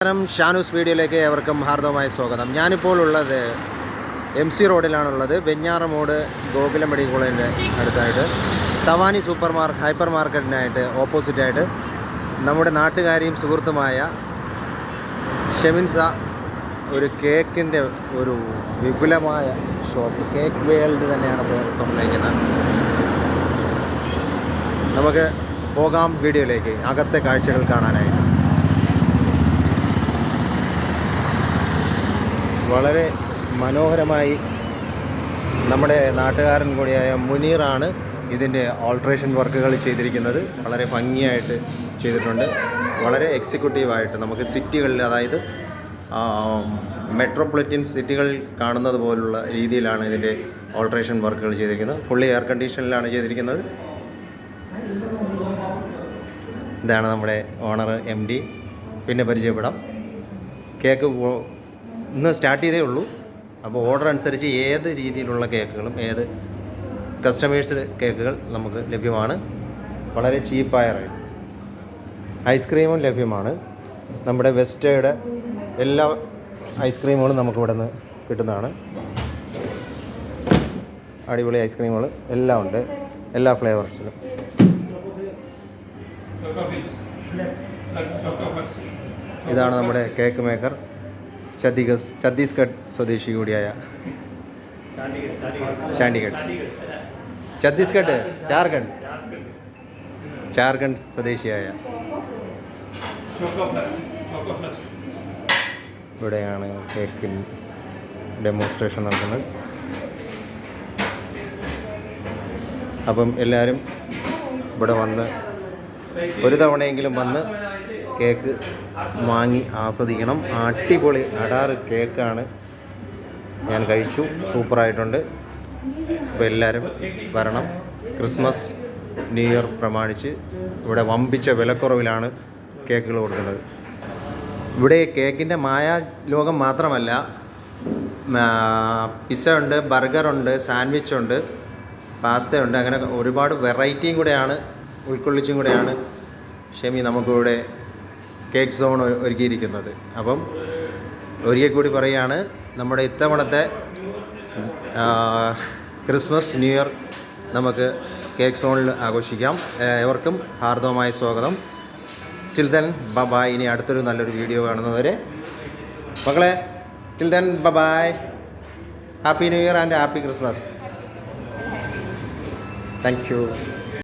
ഷാനൂസ് വീഡിയോയിലേക്ക് ഏവർക്കും ഹാർദവമായ സ്വാഗതം. ഞാനിപ്പോൾ ഉള്ളത് MC റോഡിലാണുള്ളത്. വെഞ്ഞാറമൂട് ഗോകുലം മെഡിക്കൽ കോളേജിൻ്റെ അടുത്തായിട്ട് തവാനി ഹൈപ്പർ മാർക്കറ്റിനായിട്ട് ഓപ്പോസിറ്റായിട്ട് നമ്മുടെ നാട്ടുകാരിയും സുഹൃത്തുമായ ഷെമിൻസ ഒരു കേക്കിൻ്റെ ഒരു വിപുലമായ ഷോപ്പ്, കേക്ക് വേൾഡ് തന്നെയാണ് തുറന്നിരിക്കുന്നത്. നമുക്ക് പോകാം വീഡിയോയിലേക്ക്, അകത്തെ കാഴ്ചകൾ കാണാനായിട്ട്. വളരെ മനോഹരമായി നമ്മുടെ നാട്ടുകാരൻ കൂടിയായ മുനീറാണ് ഇതിൻ്റെ ഓൾട്രേഷൻ വർക്കുകൾ ചെയ്തിരിക്കുന്നത്. വളരെ ഭംഗിയായിട്ട് ചെയ്തിട്ടുണ്ട്. വളരെ എക്സിക്യൂട്ടീവായിട്ട് നമുക്ക് സിറ്റികളിൽ, അതായത് മെട്രോപൊളിറ്റൻ സിറ്റികളിൽ കാണുന്നത് പോലുള്ള രീതിയിലാണ് ഇതിൻ്റെ ഓൾട്രേഷൻ വർക്കുകൾ ചെയ്തിരിക്കുന്നത്. ഫുള്ളി എയർ കണ്ടീഷനിലാണ് ചെയ്തിരിക്കുന്നത്. ഇതാണ് നമ്മുടെ ഓണർ MD. പിന്നെ പരിചയപ്പെടാം. കേക്ക് ഇന്ന് സ്റ്റാർട്ട് ചെയ്തേ ഉള്ളൂ. അപ്പോൾ ഓർഡർ അനുസരിച്ച് ഏത് രീതിയിലുള്ള കേക്കുകളും, ഏത് കസ്റ്റമേഴ്സ് കേക്കുകൾ നമുക്ക് ലഭ്യമാണ്. വളരെ ചീപ്പായ റേറ്റ്. ഐസ്ക്രീമും ലഭ്യമാണ്. നമ്മുടെ വെസ്റ്റയുടെ എല്ലാ ഐസ്ക്രീമുകളും നമുക്ക് ഇവിടെ നിന്ന് കിട്ടുന്നതാണ്. അടിപൊളി ഐസ്ക്രീമുകൾ എല്ലാം ഉണ്ട്, എല്ലാ ഫ്ലേവേഴ്സിലും. ഇതാണ് നമ്മുടെ കേക്ക് മേക്കർ, ഛത്തീസ്ഗഡ് സ്വദേശി കൂടിയായ ജാർഖണ്ഡ് സ്വദേശിയായ ഇവിടെയാണ് കേക്കിൻ ഡെമോൺസ്ട്രേഷൻ നടക്കുന്നത്. അപ്പം എല്ലാവരും ഇവിടെ വന്ന് ഒരു തവണയെങ്കിലും വന്ന് കേക്ക് വാങ്ങി ആസ്വദിക്കണം. അടിപൊളി അടാറ് കേക്കാണ്. ഞാൻ കഴിച്ചു, സൂപ്പറായിട്ടുണ്ട്. അപ്പോൾ എല്ലാവരും വരണം. ക്രിസ്മസ് ന്യൂ ഇയർ പ്രമാണിച്ച് ഇവിടെ വമ്പിച്ച വിലക്കുറവിലാണ് കേക്കുകൾ കൊടുക്കുന്നത്. ഇവിടെ കേക്കിൻ്റെ മായാലോകം മാത്രമല്ല, പിസ്സ ഉണ്ട്, ബർഗറുണ്ട്, സാൻഡ്വിച്ചുണ്ട്, പാസ്തയുണ്ട്. അങ്ങനെ ഒരുപാട് വെറൈറ്റിയും കൂടെയാണ് ഉൾക്കൊള്ളിച്ചും കൂടെയാണ് ഷെമി നമുക്കിവിടെ കേക്ക് സോൺ ഒരുക്കിയിരിക്കുന്നത്. അപ്പം ഒരിക്കൽ കൂടി പറയുകയാണ്, നമ്മുടെ ഇത്തവണത്തെ ക്രിസ്മസ് ന്യൂ ഇയർ നമുക്ക് കേക്ക് സോണിൽ ആഘോഷിക്കാം. ഏവർക്കും ഹാർദവമായ സ്വാഗതം. Till then bye. ഇനി അടുത്തൊരു നല്ലൊരു വീഡിയോ കാണുന്നവരെ മക്കളെ, till then bye. Happy new year and happy Christmas. Thank you.